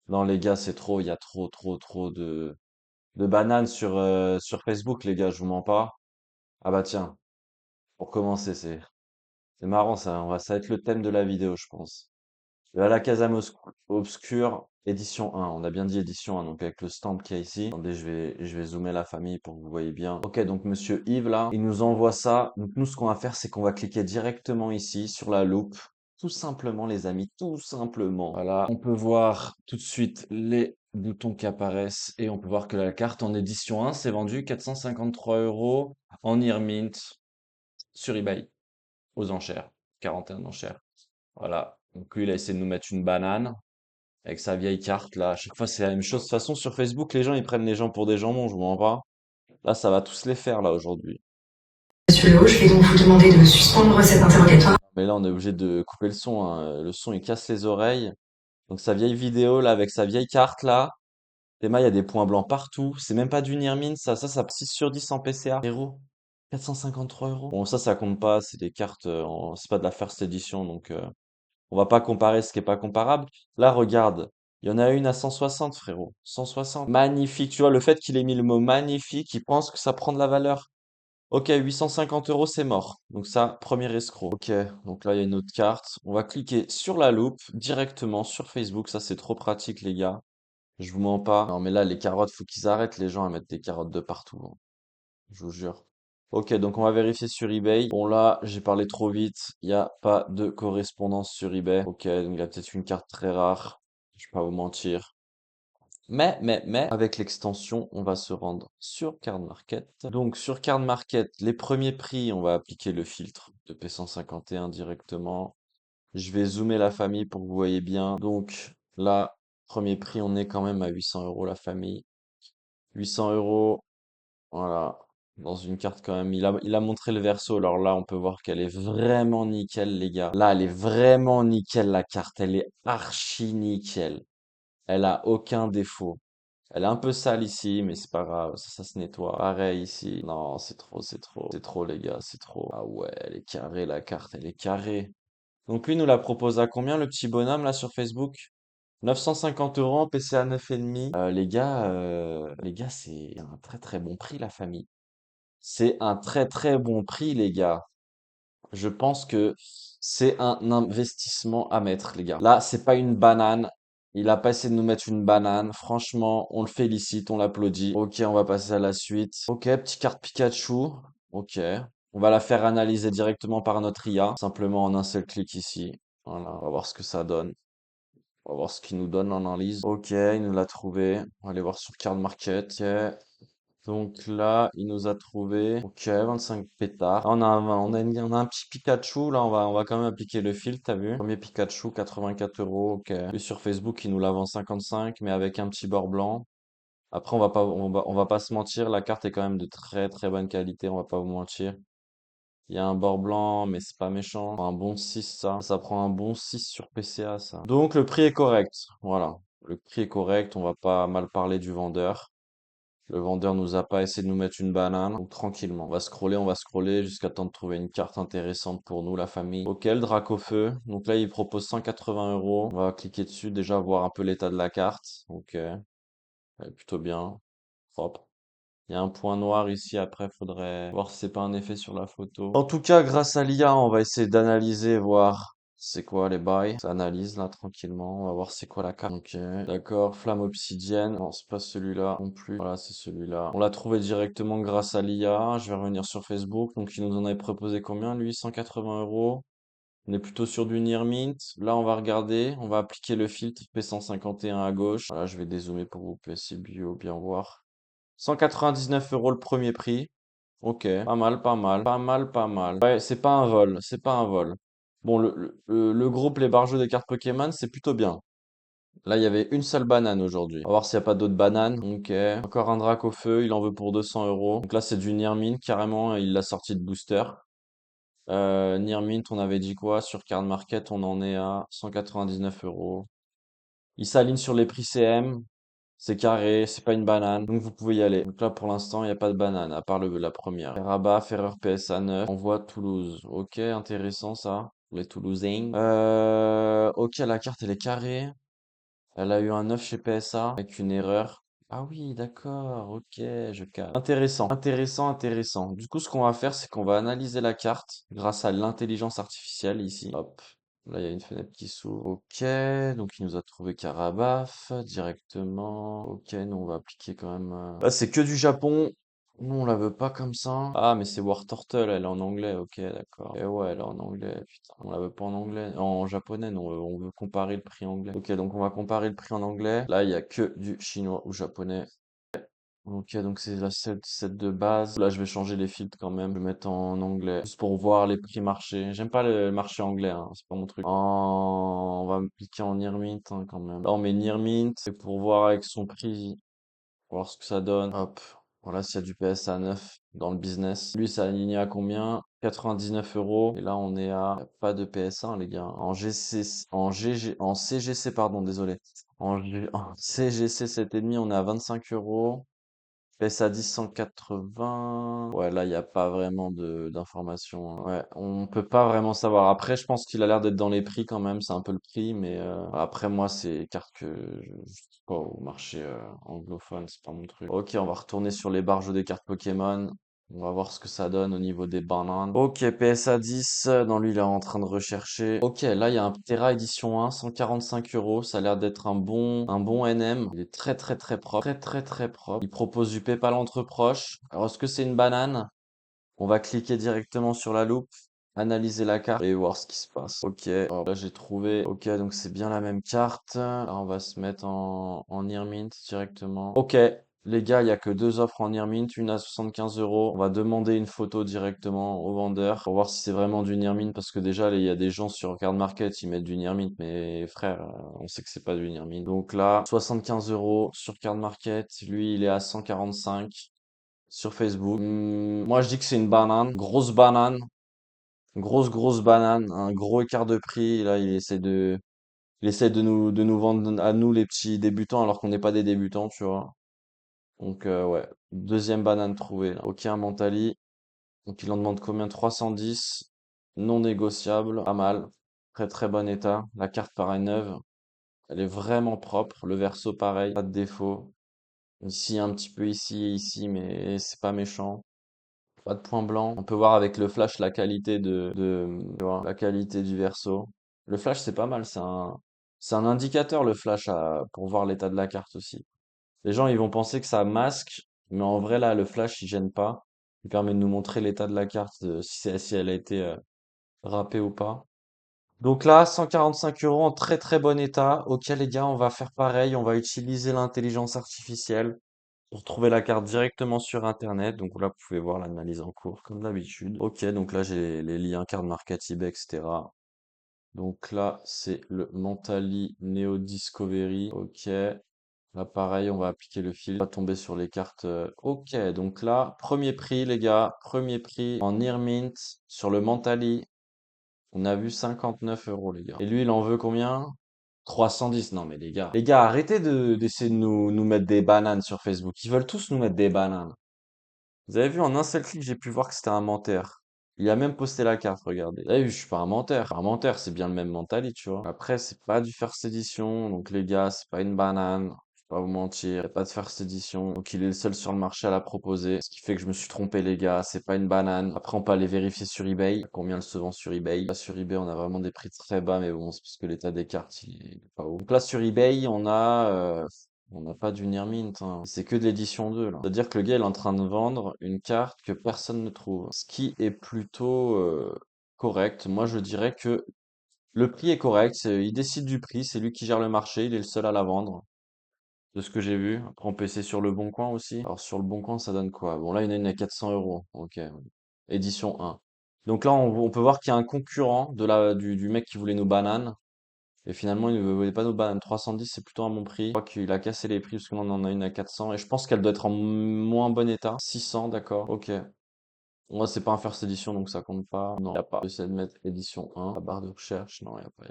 Non, les gars, c'est trop. Il y a trop de bananes sur Facebook, les gars, je vous mens pas. Ah bah tiens, pour commencer, c'est marrant ça. Ça va être le thème de la vidéo, je pense. La Casa Obscure, édition 1. On a bien dit édition 1, donc avec le stamp qu'il y a ici. Attendez, je vais zoomer la famille pour que vous voyez bien. Ok, donc monsieur Yves, là, il nous envoie ça. Donc nous, ce qu'on va faire, c'est qu'on va cliquer directement ici sur la loupe. Tout simplement, les amis, tout simplement. Voilà, on peut voir tout de suite les boutons qui apparaissent et on peut voir que la carte en édition 1 s'est vendue 453 euros en Earmint sur eBay aux enchères, 41 enchères. Voilà. Donc lui, il a essayé de nous mettre une banane avec sa vieille carte là. À chaque fois, c'est la même chose. De toute façon, sur Facebook, les gens, ils prennent les gens pour des jambons, je vous mens pas. Là, ça va tous les faire là aujourd'hui. Monsieur Léo, je vais donc vous demander de suspendre cet interrogatoire. Mais là, on est obligé de couper le son, hein. Le son, il casse les oreilles. Donc sa vieille vidéo là, avec sa vieille carte là. Théma, il y a des points blancs partout. C'est même pas du Nearmin, ça 6 sur 10 en PCA. Héros, 453 euros. Bon, ça compte pas. C'est des cartes, c'est pas de la first edition, donc on va pas comparer ce qui est pas comparable. Là, regarde. Il y en a une à 160, frérot. 160. Magnifique. Tu vois, le fait qu'il ait mis le mot magnifique, il pense que ça prend de la valeur. Ok, 850 euros, c'est mort. Donc ça, premier escroc. Ok, donc là, il y a une autre carte. On va cliquer sur la loupe directement sur Facebook. Ça, c'est trop pratique, les gars. Je vous mens pas. Non, mais là, les carottes, faut qu'ils arrêtent, les gens, à mettre des carottes de partout, hein. Je vous jure. Ok, donc on va vérifier sur eBay. Bon là, j'ai parlé trop vite. Il n'y a pas de correspondance sur eBay. Ok, donc il y a peut-être une carte très rare. Je vais pas vous mentir. Mais, avec l'extension, on va se rendre sur Card Market. Donc sur Card Market, les premiers prix, on va appliquer le filtre de P151 directement. Je vais zoomer la famille pour que vous voyez bien. Donc là, premier prix, on est quand même à 800 euros la famille. 800 euros. Voilà, dans une carte quand même. Il a montré le verso. Alors là, on peut voir qu'elle est vraiment nickel, les gars. Là, elle est vraiment nickel, la carte. Elle est archi nickel. Elle a aucun défaut. Elle est un peu sale ici, mais c'est pas grave. Ça se nettoie. Pareil ici. Non, c'est trop, c'est trop. C'est trop, les gars, c'est trop. Ah ouais, elle est carrée, la carte. Elle est carrée. Donc lui, nous la propose à combien, le petit bonhomme, là, sur Facebook? 950 euros en PCA 9,5. Les gars, c'est un très très bon prix, la famille. C'est un très très bon prix, les gars. Je pense que c'est un investissement à mettre, les gars. Là, c'est pas une banane. Il a pas essayé de nous mettre une banane. Franchement, on le félicite, on l'applaudit. Ok, on va passer à la suite. Ok, petite carte Pikachu. Ok. On va la faire analyser directement par notre IA. Simplement en un seul clic ici. Voilà, on va voir ce que ça donne. On va voir ce qu'il nous donne en analyse. Ok, il nous l'a trouvé. On va aller voir sur Card Market. Ok. Donc là, il nous a trouvé. Ok, 25 pétards. Ah, on a un petit Pikachu. Là, on va quand même appliquer le filtre, t'as vu? Premier Pikachu, 84 euros. Ok. Lui, sur Facebook, il nous la vend 55, mais avec un petit bord blanc. Après, on va pas se mentir. La carte est quand même de très très bonne qualité. On va pas vous mentir. Il y a un bord blanc, mais c'est pas méchant. Un bon 6, ça. Ça prend un bon 6 sur PCA, ça. Donc, le prix est correct. Voilà. Le prix est correct. On va pas mal parler du vendeur. Le vendeur nous a pas essayé de nous mettre une banane. Donc, tranquillement. On va scroller jusqu'à temps de trouver une carte intéressante pour nous, la famille. Ok, le Dracofeu. Donc là, il propose 180 euros. On va cliquer dessus, déjà voir un peu l'état de la carte. Ok. Elle est plutôt bien. Propre. Il y a un point noir ici, après, faudrait voir si c'est pas un effet sur la photo. En tout cas, grâce à l'IA, on va essayer d'analyser, voir c'est quoi les bails. Ça analyse là tranquillement, on va voir c'est quoi la carte. Ok, d'accord, flamme obsidienne. Non, c'est pas celui-là non plus. Voilà, c'est celui-là. On l'a trouvé directement grâce à l'IA. Je vais revenir sur Facebook. Donc, il nous en avait proposé combien, lui? 180 euros. On est plutôt sur du Near Mint. Là, on va regarder. On va appliquer le filtre P151 à gauche. Voilà, je vais dézoomer pour que vous puissiez bien voir. 199 euros le premier prix. Ok, pas mal, pas mal, pas mal, pas mal. Ouais, c'est pas un vol, c'est pas un vol. Bon, le groupe Les Barjots des cartes Pokémon, c'est plutôt bien. Là, il y avait une seule banane aujourd'hui. On va voir s'il n'y a pas d'autres bananes. Ok, encore un drac au feu, il en veut pour 200 euros. Donc là, c'est du Nirmint, carrément, il l'a sorti de booster. Nirmint, on avait dit quoi? Sur Card Market, on en est à 199 euros. Il s'aligne sur les prix CM. C'est carré, c'est pas une banane, donc vous pouvez y aller. Donc là, pour l'instant, il n'y a pas de banane, à part la première. Rabat, Ferreur PSA 9, envoie Toulouse. Ok, intéressant ça, pour les Toulousains. Ok, la carte, elle est carrée. Elle a eu un 9 chez PSA avec une erreur. Ah oui, d'accord, ok, je capte. Intéressant, intéressant, intéressant. Du coup, ce qu'on va faire, c'est qu'on va analyser la carte grâce à l'intelligence artificielle ici. Hop, là, il y a une fenêtre qui s'ouvre. Ok, donc il nous a trouvé Karabaf directement. Ok, nous, on va appliquer quand même. Là, c'est que du Japon. Nous, on la veut pas comme ça. Ah, mais c'est War Turtle, elle est en anglais. Ok, d'accord. Et ouais, elle est en anglais. Putain, on la veut pas en anglais. En japonais, non, on veut comparer le prix anglais. Ok, donc on va comparer le prix en anglais. Là, il y a que du chinois ou japonais. Ok, donc c'est la set de base. Là, je vais changer les filtres quand même. Je vais mettre en anglais. Juste pour voir les prix marché. J'aime pas le marché anglais, hein. C'est pas mon truc. On va me cliquer en Near Mint, hein, quand même. Là, on met Near Mint. C'est pour voir avec son prix. Voir ce que ça donne. Hop. Voilà, s'il y a du PSA 9 dans le business. Lui, ça aligné à combien? 99 euros. Et là, on est à pas de PS1, les gars. En CGC, pardon, désolé. En CGC 7,5, on est à 25 euros. PSA 10, 180. Ouais, là, il n'y a pas vraiment d'informations, hein. Ouais, on peut pas vraiment savoir. Après, je pense qu'il a l'air d'être dans les prix quand même. C'est un peu le prix, mais après, moi, c'est cartes que je sais pas au marché anglophone, c'est pas mon truc. Ok, on va retourner sur les barres jeux des cartes Pokémon. On va voir ce que ça donne au niveau des bananes. Ok, PSA 10. Non, lui, il est en train de rechercher. Ok, là, il y a un Terra édition 1, 145 euros. Ça a l'air d'être un bon NM. Il est très, très, très propre. Très, très, très propre. Il propose du PayPal entre proches. Alors, est-ce que c'est une banane? On va cliquer directement sur la loupe, analyser la carte et voir ce qui se passe. Ok, alors là j'ai trouvé. Ok, donc c'est bien la même carte. Là, on va se mettre en Near Mint directement. Ok, les gars, il y a que deux offres en Near Mint, une à 75 euros. On va demander une photo directement au vendeur pour voir si c'est vraiment du Near Mint parce que déjà, il y a des gens sur Card Market, ils mettent du Near Mint, mais frère, on sait que c'est pas du Near Mint. Donc là, 75 euros sur Card Market. Lui, il est à 145 sur Facebook. Moi, je dis que c'est une banane, grosse banane, grosse banane, un gros écart de prix. Là, il essaie de nous vendre à nous les petits débutants alors qu'on n'est pas des débutants, tu vois. Donc, ouais, deuxième banane trouvée, là. Ok, un Mentali. Donc, il en demande combien? 310. Non négociable, pas mal. Très très bon état. La carte paraît neuve. Elle est vraiment propre. Le verso pareil, pas de défaut. Ici, un petit peu ici et ici, mais c'est pas méchant. Pas de point blanc. On peut voir avec le flash la qualité tu vois, la qualité du verso. Le flash, c'est pas mal. C'est un indicateur, le flash, pour voir l'état de la carte aussi. Les gens, ils vont penser que ça masque, mais en vrai, là, le flash, il gêne pas. Il permet de nous montrer l'état de la carte, si elle a été râpée ou pas. Donc là, 145 euros en très très bon état. Ok, les gars, on va faire pareil. On va utiliser l'intelligence artificielle pour trouver la carte directement sur Internet. Donc là, vous pouvez voir l'analyse en cours, comme d'habitude. Ok, donc là, j'ai les liens carte market eBay, etc. Donc là, c'est le Mentally Neo Discovery. Ok. Là, pareil, on va appliquer le fil. On va tomber sur les cartes. Ok, donc là, premier prix, les gars. Premier prix en Near Mint sur le Mentally. On a vu 59 euros, les gars. Et lui, il en veut combien? 310. Non, mais les gars. Les gars, arrêtez d'essayer de nous mettre des bananes sur Facebook. Ils veulent tous nous mettre des bananes. Vous avez vu, en un seul clic, j'ai pu voir que c'était un menteur. Il a même posté la carte, regardez. Vous avez vu, je suis pas un menteur. Un menteur, c'est bien le même mentalité, tu vois. Après, c'est pas du first edition, donc les gars, c'est pas une banane. Je vais pas vous mentir, y a pas de first edition. Donc il est le seul sur le marché à la proposer. Ce qui fait que je me suis trompé, les gars, c'est pas une banane. Après, on peut aller vérifier sur eBay. Combien elle se vend sur eBay? Là, sur eBay, on a vraiment des prix très bas, mais bon, c'est parce que l'état des cartes, il est pas haut. Donc là, sur eBay, on n'a pas du Near Mint, hein. C'est que de l'édition 2, là. C'est-à-dire que le gars il est en train de vendre une carte que personne ne trouve. Ce qui est plutôt correct. Moi, je dirais que le prix est correct. Il décide du prix. C'est lui qui gère le marché. Il est le seul à la vendre. De ce que j'ai vu. Après, on peut essayer sur le Bon Coin aussi. Alors, sur le Bon Coin, ça donne quoi? Bon, là, il y en a une à 400 euros. Ok. Édition 1. Donc là, on peut voir qu'il y a un concurrent du mec qui voulait nos bananes. Et finalement, il ne voulait pas nos bananes. 310, c'est plutôt un bon prix. Je crois qu'il a cassé les prix parce qu'on en a une à 400. Et je pense qu'elle doit être en moins bon état. 600, d'accord. Ok. Moi, c'est pas un first edition, donc ça compte pas. Non, y a pas. J'essaie de mettre édition 1. La barre de recherche. Non, y a pas.